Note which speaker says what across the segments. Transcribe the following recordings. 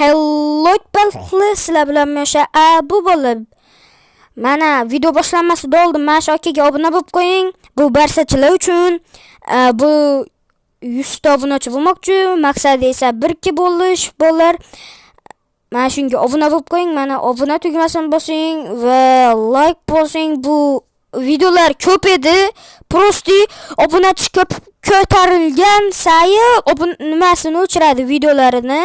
Speaker 1: Hello balxli sizlar bilan Yosha. Bu bo'lib mana video boshlanmasida oldim. Mana shu akaga obuna bo'lib qo'ying. Bu barsachilar uchun bu 100 ta obunachi bo'lmoqchi. Maqsadi esa 1-2 bo'lish bo'lar. Mana shunga obuna bo'lib qo'ying. Mana obuna tugmasini bosing va like bosing. Bu videolar ko'p edi. Prosti obunachi ko'tarilgan sayi nimasini o'chiradi videolarini.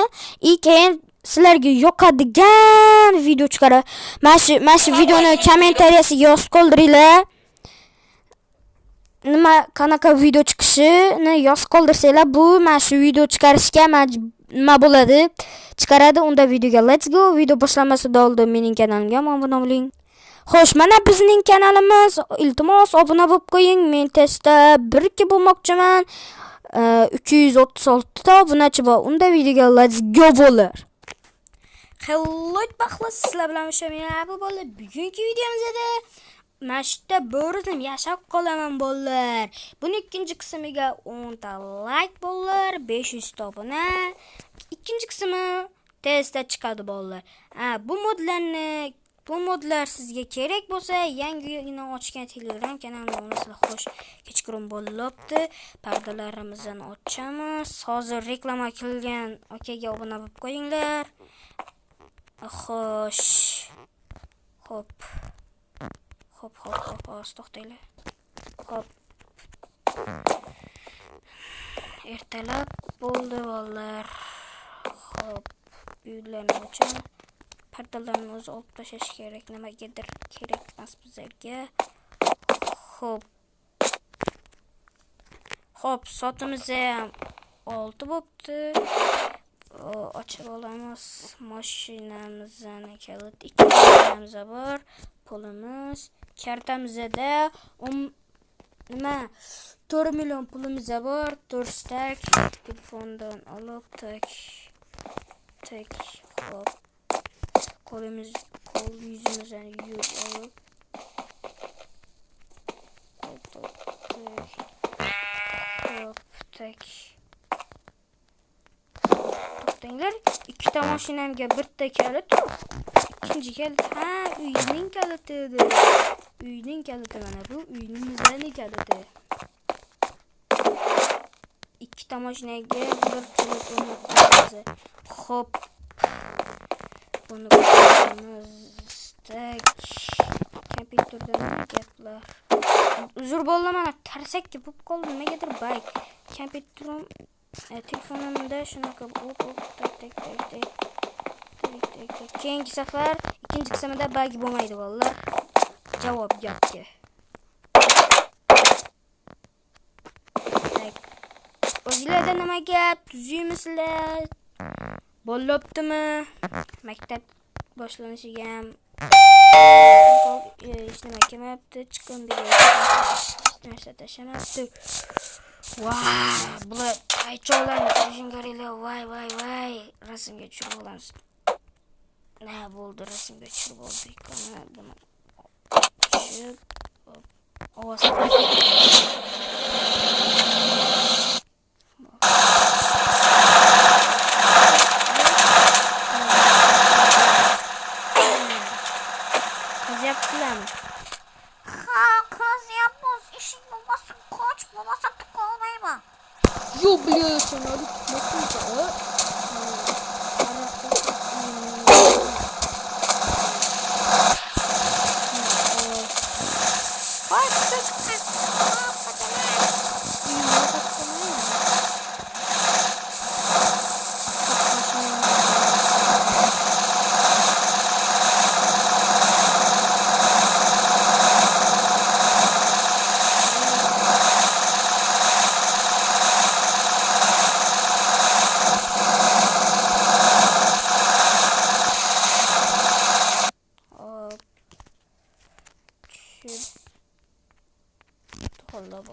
Speaker 1: Keyin sizlarga yoqadigan video chiqaradi. Mana shu videoni kommentariyasiga yozib qoldiringlar. Nima qanaqa video chiqishini yozib qoldirsanglar, bu mana shu video chiqarishga nima bo'ladi? Chiqaradi. Unda videoga let's go. Video boshlanmasida oldin mening kanalimga obuna bo'ling. Xo'sh, mana bizning kanalimiz. Iltimos obuna bo'lib qo'ying. Men testda 1-2 bo'lmoqchiman. 336 ta obunachi bor. Unda videoga let's go bo'lar. Hello baxtli sizlar bilan bu bo'lib bugungi videomizda mana shu yerda bo'rizim yashab qolaman bolalar. Buning ikkinchi qismiga 10 ta like bolalar, 500 ta obuna. Ikkinchi qismi testda chiqadi bolalar. Bu modlar sizga kerak bo'lsa, yangina ochgan Telegram kanalimda bo'lsa xo'sh, kechqurun bo'libdi. Pardalarimizni ochamiz. Hozir reklama qilgan akaga obuna bo'lib qo'yinglar. Xo'sh. Hop, to'xtanglar. Hop. Ertalab bo'ldi bolalar. Hop, uylarni ochamiz. Pardalarni o'zi olib tashlash kerak, nimagadir kerak emas bizga. Hop, soatimiz ham 6 bo'pti. Ochib olamiz. Mashinamizni kalit 2 mashinamiz bor. Pulimiz, kartamizda 4 million pulimiz bor. 4 stak telefondan olib tak. Hop. Qo'l yuzimizdan yuvib olib tak. To'xtanglar, ikkita mashinamga bitta kalit yo'q. Ikkinchi kalit uyning kaliti edi. Uyning kaliti mana bu uyimizning kaliti. Ikkita mashinaga bir kalit o'rnatamiz. Hop. Bunu koyalım. Kompüterden gaplar. Uzr bo'ldi, mana tarsak bo'lib qoldi. Nimagadir bay. Kompüterim telefonimda shunaqa tak. Keyingi safar ikkinchi qismida bug bo'lmaydi vallar. Javob gapga. O'zingizlarda nima gap? Tuzyapsizlar? Bo'libdimi? Maktab boshlanishiga ham hech nima kelmayapti. Chiqim hech narsa tashamabdi. Bular aychoqlarni ko'rishing keraklar. Voy. Rasmga tushirib olamiz. Nima bo'ldi? Rasmga tushirib oldik. Mana buni tushib ovoz Yok biliyorsun abi tutmakta.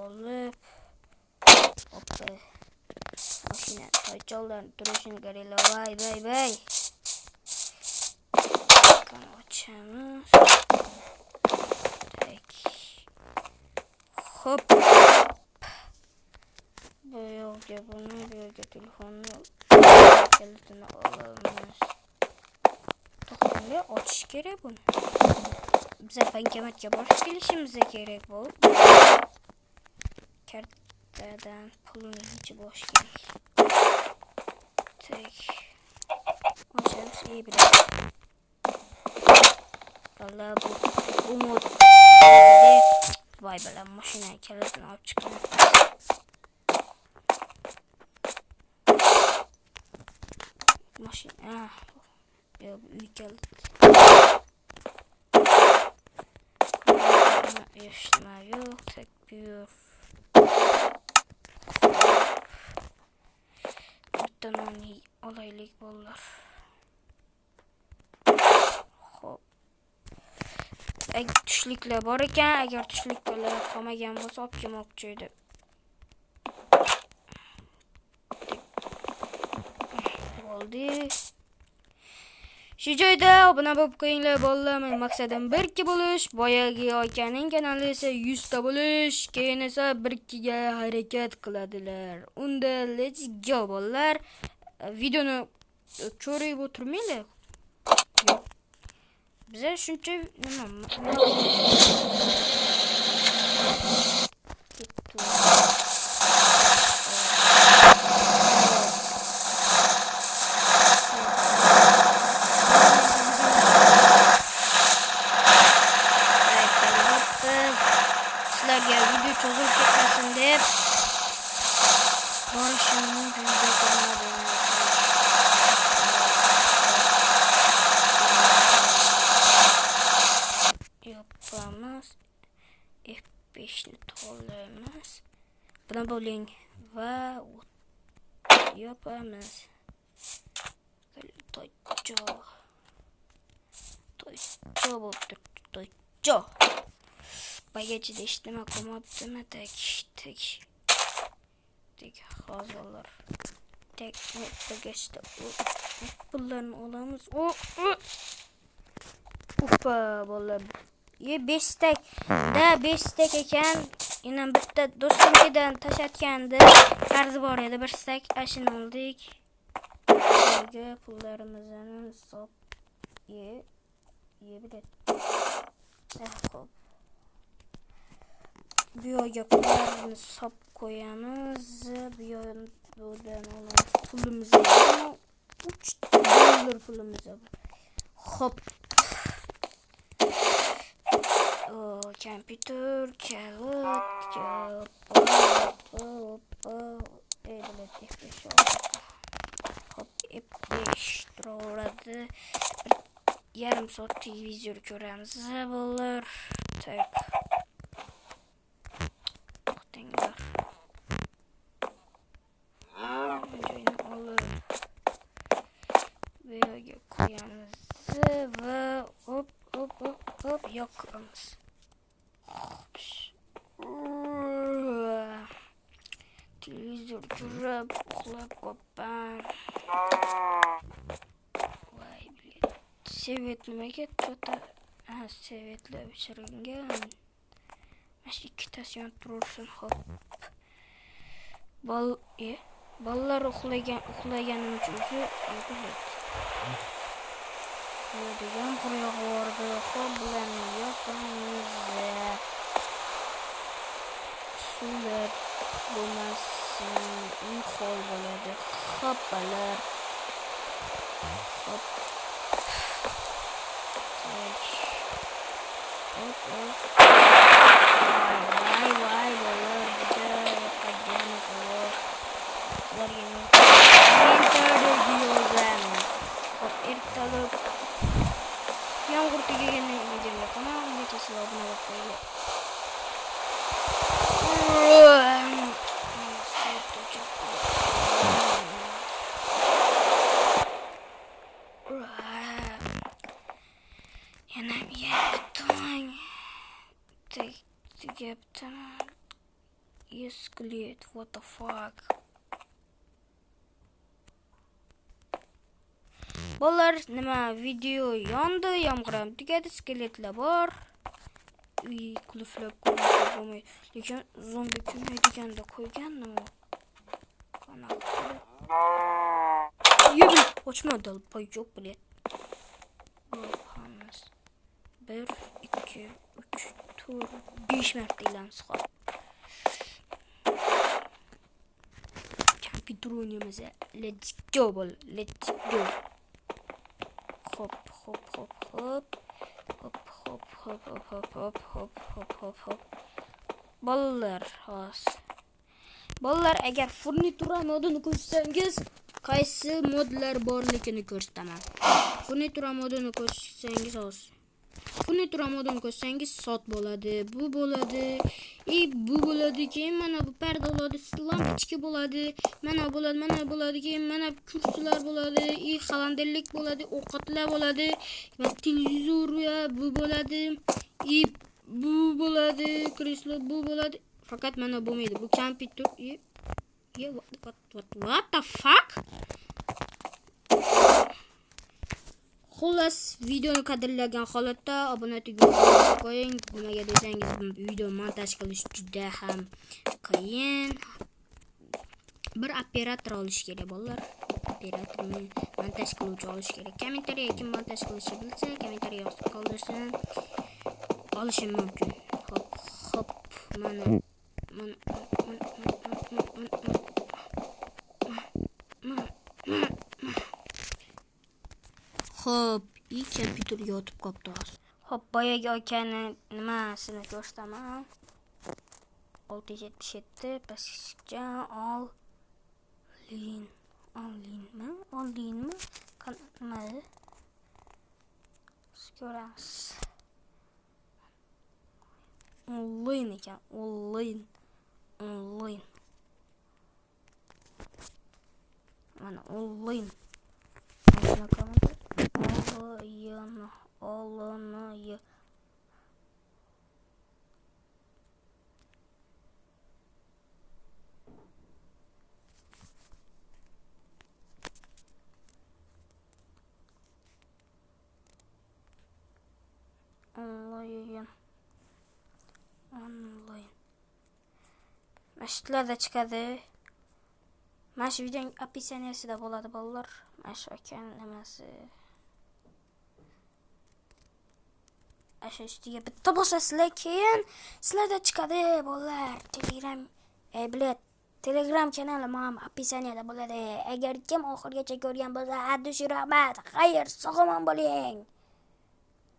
Speaker 1: Olib hoppa mashina toychoqlarni turishini keraklar. Voy. Qani ochamiz. Tak. Hop. Bu yo'lga telefonni kalitini olamiz. Açış kerak buni. Bize bankomatga borib kelishimiz kerak bu. Kartadan pulni yechib olish kerak. Tak. Ochamiz, biladi. Valla bu umut. Vay bilan mashina kalitini olib chiqdim. Mashina. Yo'q, uy kalit. Eshitma yo'q, tek buyur. Bittadan olaylik bolalar. Xo'p. Tushliklar bor ekan, agar tushliklar qolmagan bo'lsa olib kelmoqchi edi. Bo'ldi. Shu joyda obuna bo'lib qo'yinglar bolalar. Men maqsadim 1-2 bo'lish, boyagi akaning kanali esa 100 ta bo'lish, keyin esa 1-2 ga harakat qiladilar. Unda let's go bolalar. Videoni ko'rib o'tirmanglar. Bize shuncha nima? Sizlarga video cho'zilib ketmasin deb borishimni yapamiz. F5'ni to'laymiz. Buna bo'ling va yapamiz. Toycho bo'ldi. Bagajida hech nima qolmabdimi? Tek hozirlar. Tek bagajda pullarni olamiz. Upa bolalar. 5 stak ekan. Yana bitta do'stimdan tashlatgandi. Qarzi bor edi 1 stak. Ashini oldik. Bunga pullarimizni hisob biladi. Xo'p. Bu yerga pullarni hisob qo'yamiz. Bu yerdan olamiz pulimizni. 3 dollar pulimiz bor. Xo'p. Kompüter, kalit, hop, F5 turadi. Yarim soat televizor ko'ramiz bolalar. Tak. To'xtanglar. Joyni olib bu yerga qo'yamiz va hop yoqamiz. Televizor ko'rib uxlab qolgan. Voy bilet. Sevet nimaga to'ta? Sevetlar o'chirilgan. Mana ikkitasi yonib tursin, hop. Bolalar uxlaganim uchun bilet. Degan qo'yag'ordi, hop bularni yopamiz. Suvlar bo'lmasin, hol bo'ladi. Hoppalar. Hop. Voy bolalar, juda qadimni qilib. Hop, ertalab yomg'ir tugagandan keyin videoga nechasi obuna bo'lib qo'yinglar. Yana tong. Escalate, what the fuck? Bolalar, nima video yondi, yomg'ir tugadi, skeletlar bor. Uy qulflab qo'ysa bo'lmaydi. Lekin zombi ko'maydiganda qo'ygandim. Qanaqa? Yo'q, ochma dalpoy yo'q bilet. 1 2 3 4 5 marta ilamiz. Hop. Kompyuter o'ynaymiz. Let's go bol. Let's go. Hop hop hop hop. Hop hop hop hop hop hop hop hop hop. Bolalar, hos. Bolalar, agar furnitura modini ko'rsangiz, qaysi modlar borligini ko'rsataman. Furnitura modini ko'rsangiz, hos. Furnitura modini ko'rsangiz, sot bo'ladi, bu bo'ladi, bu bo'ladi, keyin mana bu parda bo'ladi, lampochka bo'ladi, mana bo'ladi, keyin mana kursilar bo'ladi, xalandarlik bo'ladi, ovqatlar bo'ladi, televizor bu bo'ladi, bu bo'ladi, kreslo bu bo'ladi. Faqat mana bo'lmaydi. Bu kompyuter. What the fuck? Xullas, videoni qadrlagan holatda obuna tugmasini qo'ying. Nimaga desangiz, video montaj qilish juda ham qiyin. Bir operator olish kerak, bolalar. Operatorni montaj qiluvchi olish kerak. Kommentariyaga kim montaj qilishni bilsa, kommentariy yozib qoldirsin. Olishim mumkin. Hop, hop. Mana Hop, kompyuter yotib qopti. Hop, boyagi akani nimasini ko'rsataman. 677 pastga olinmi? Nima? Ko'ramiz. Online ekan, online. Mana online. Olana. Online. Mashitlarda chiqadi. Mash videoning описаниесida bo'ladi, bolalar. Mash ekan nimasi? Asha ustiga bitta bosasizlar, keyin sizlarda chiqadi, bolalar. Telegram kanalim ham описаниеda bo'ladi. Agar kim oxirigacha ko'rgan bo'lsa, haddi rahmat. Xayr, sog' omon bo'ling.